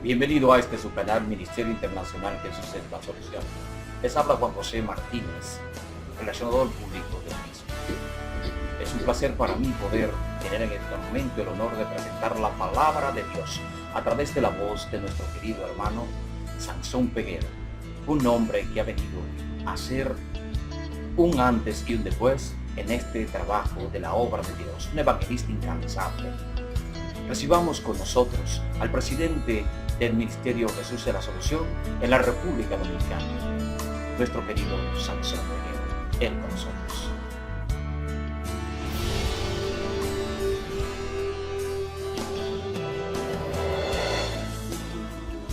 Bienvenido a este su canal Ministerio Internacional Jesús es la Solución. Les habla Juan José Martínez, relacionador público del mismo. Es un placer para mí poder tener en este momento el honor de presentar la palabra de Dios a través de la voz de nuestro querido hermano Sansón Peguero, un hombre que ha venido a ser un antes y un después en este trabajo de la obra de Dios, un evangelista incansable. Recibamos con nosotros al presidente del Ministerio Jesús de la Solución en la República Dominicana, nuestro querido Sansón Peguero. Él con nosotros.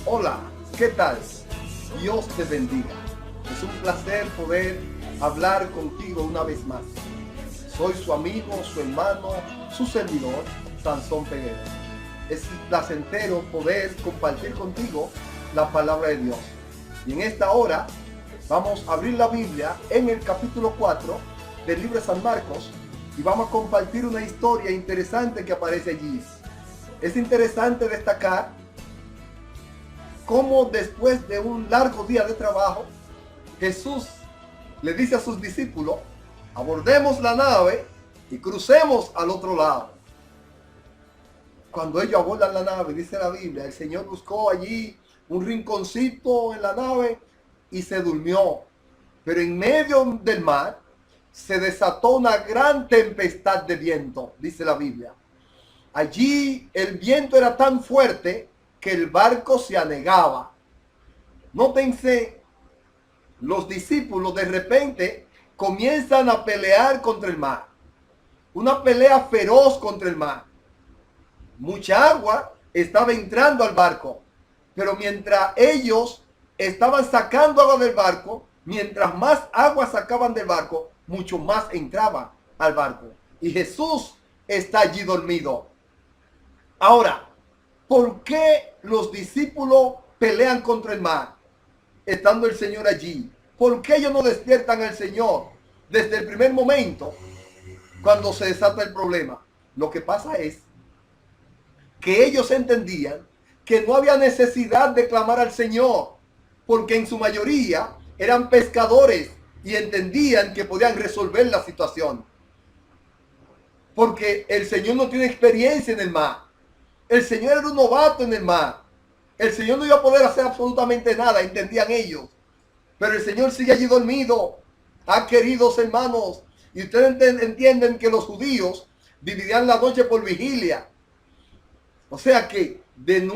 Hola, ¿qué tal? Dios te bendiga. Es un placer poder hablar contigo una vez más. Soy su amigo, su hermano, su servidor, Sansón Peguero. Es placentero poder compartir contigo la palabra de Dios. Y en esta hora vamos a abrir la Biblia en el capítulo 4 del libro de San Marcos y vamos a compartir una historia interesante que aparece allí. Es interesante destacar cómo después de un largo día de trabajo, Jesús le dice a sus discípulos: abordemos la nave y crucemos al otro lado. Cuando ellos abordan la nave, dice la Biblia, el Señor buscó allí un rinconcito en la nave y se durmió. Pero en medio del mar se desató una gran tempestad de viento, dice la Biblia. Allí el viento era tan fuerte que el barco se anegaba. Nótense, los discípulos de repente comienzan a pelear contra el mar. Una pelea feroz contra el mar. Mucha agua estaba entrando al barco, pero mientras ellos estaban sacando agua del barco, mientras más agua sacaban del barco, mucho más entraba al barco. Y Jesús está allí dormido. Ahora, ¿por qué los discípulos pelean contra el mar estando el Señor allí? ¿Por qué ellos no despiertan al Señor desde el primer momento cuando se desata el problema? Lo que pasa es que ellos entendían que no había necesidad de clamar al Señor, porque en su mayoría eran pescadores y entendían que podían resolver la situación. Porque el Señor no tiene experiencia en el mar. El Señor era un novato en el mar. El Señor no iba a poder hacer absolutamente nada, entendían ellos. Pero el Señor sigue allí dormido. Queridos hermanos, y ustedes entienden que los judíos dividían la noche por vigilia. O sea que de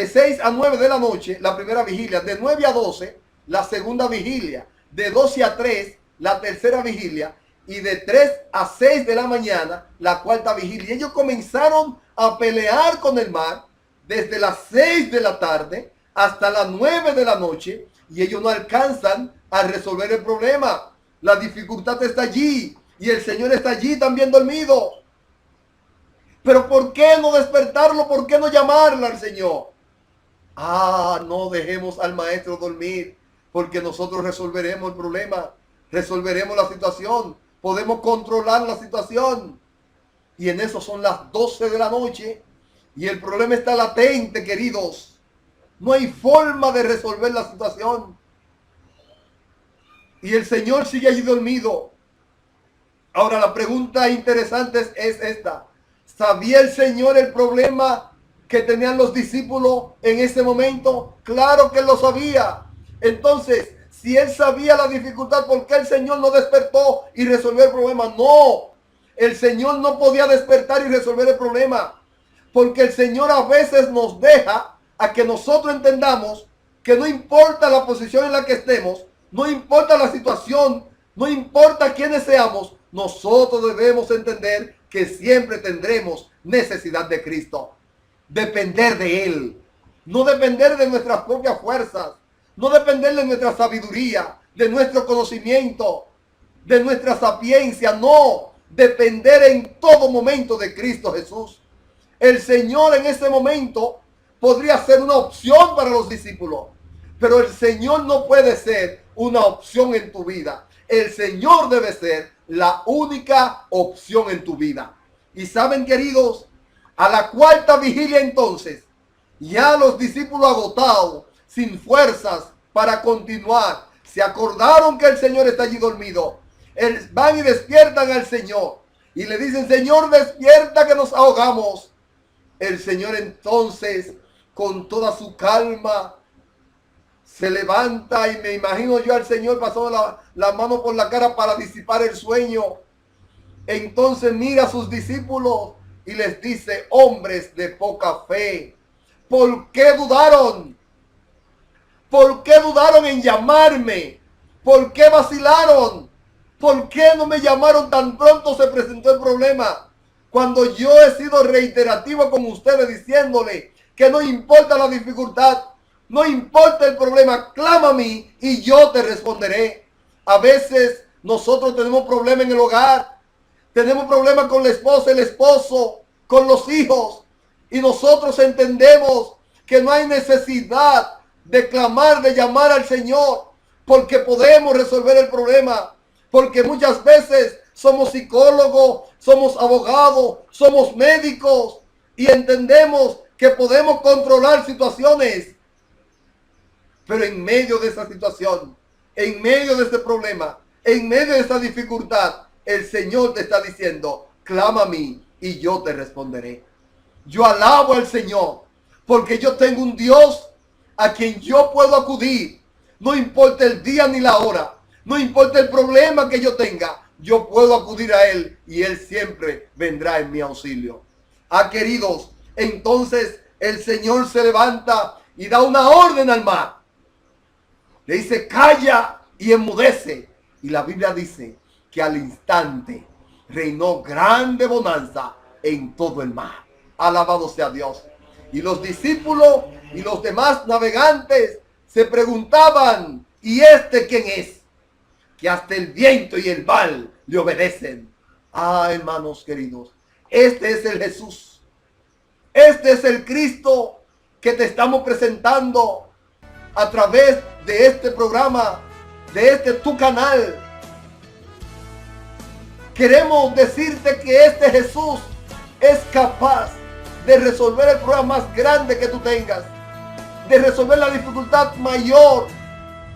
6 a 9 de la noche, la primera vigilia. De 9 a 12, la segunda vigilia. De 12 a 3, la tercera vigilia. Y de 3 a 6 de la mañana, la cuarta vigilia. Y ellos comenzaron a pelear con el mar desde las 6 de la tarde hasta las 9 de la noche. Y ellos no alcanzan a resolver el problema. La dificultad está allí. Y el Señor está allí también dormido. Pero ¿por qué no despertarlo? ¿Por qué no llamarle al Señor? No dejemos al maestro dormir, porque nosotros resolveremos el problema, resolveremos la situación, podemos controlar la situación. Y en eso son las 12 de la noche y el problema está latente, queridos. No hay forma de resolver la situación. Y el Señor sigue allí dormido. Ahora la pregunta interesante es esta. ¿Sabía el Señor el problema que tenían los discípulos en ese momento? Claro que lo sabía. Entonces, si Él sabía la dificultad, ¿por qué el Señor no despertó y resolvió el problema? No, el Señor no podía despertar y resolver el problema. Porque el Señor a veces nos deja a que nosotros entendamos que no importa la posición en la que estemos, no importa la situación, no importa quiénes seamos, nosotros debemos entender que siempre tendremos necesidad de Cristo. Depender de Él. No depender de nuestras propias fuerzas. No depender de nuestra sabiduría, de nuestro conocimiento, de nuestra sapiencia. No. Depender en todo momento de Cristo Jesús. El Señor en ese momento podría ser una opción para los discípulos. Pero el Señor no puede ser una opción en tu vida. El Señor debe ser la única opción en tu vida. Y saben, queridos, A la cuarta vigilia entonces, ya los discípulos agotados, sin fuerzas para continuar, se acordaron que el Señor está allí dormido. Van y despiertan al Señor y le dicen: Señor, despierta que nos ahogamos. El Señor entonces, con toda su calma, se levanta, y me imagino yo al Señor pasando la mano por la cara para disipar el sueño. Entonces mira a sus discípulos y les dice: hombres de poca fe, ¿por qué dudaron? ¿Por qué dudaron en llamarme? ¿Por qué vacilaron? ¿Por qué no me llamaron tan pronto se presentó el problema? Cuando yo he sido reiterativo con ustedes diciéndole que no importa la dificultad, no importa el problema, clama a mí y yo te responderé. A veces nosotros tenemos problemas en el hogar, tenemos problemas con la esposa, el esposo, con los hijos, y nosotros entendemos que no hay necesidad de clamar, de llamar al Señor, porque podemos resolver el problema, porque muchas veces somos psicólogos, somos abogados, somos médicos y entendemos que podemos controlar situaciones. Pero en medio de esa situación, en medio de ese problema, en medio de esa dificultad, el Señor te está diciendo: clama a mí y yo te responderé. Yo alabo al Señor porque yo tengo un Dios a quien yo puedo acudir. No importa el día ni la hora, no importa el problema que yo tenga, yo puedo acudir a Él y Él siempre vendrá en mi auxilio. Queridos, entonces el Señor se levanta y da una orden al mar. Le dice: calla y enmudece. Y la Biblia dice que al instante reinó grande bonanza en todo el mar. Alabado sea Dios. Y los discípulos y los demás navegantes se preguntaban: ¿y este quién es? Que hasta el viento y el mar le obedecen. Hermanos queridos, este es el Jesús. Este es el Cristo que te estamos presentando a través de este programa, de este tu canal. Queremos decirte que este Jesús es capaz de resolver el problema más grande que tú tengas, de resolver la dificultad mayor.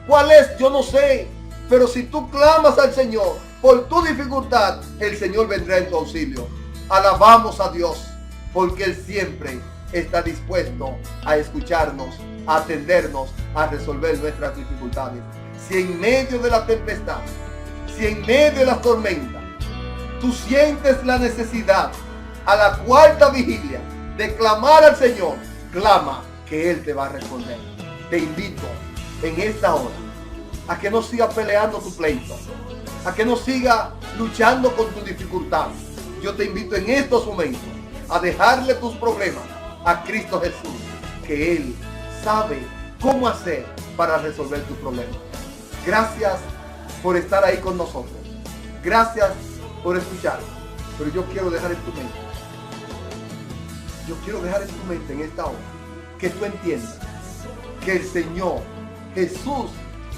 ¿Cuál es? Yo no sé. Pero si tú clamas al Señor por tu dificultad, el Señor vendrá en tu auxilio. Alabamos a Dios porque Él siempre está dispuesto a escucharnos, a atendernos, a resolver nuestras dificultades. Si en medio de la tempestad, si en medio de la tormenta, tú sientes la necesidad a la cuarta vigilia de clamar al Señor, clama que Él te va a responder. Te invito en esta hora a que no sigas peleando tu pleito, a que no sigas luchando con tu dificultad. Yo te invito en estos momentos a dejarle tus problemas a Cristo Jesús, que Él sabe cómo hacer para resolver tus problemas. Gracias por estar ahí con nosotros. Gracias por escuchar. Pero yo quiero dejar en tu mente, en esta hora, que tú entiendas que el Señor Jesús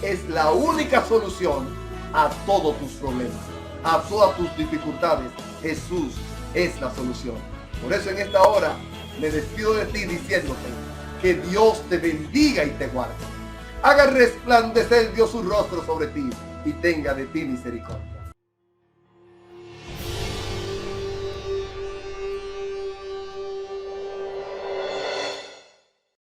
es la única solución a todos tus problemas, a todas tus dificultades. Jesús es la solución. Por eso en esta hora me despido de ti diciéndote que Dios te bendiga y te guarde. Haga resplandecer Dios su rostro sobre ti y tenga de ti misericordia.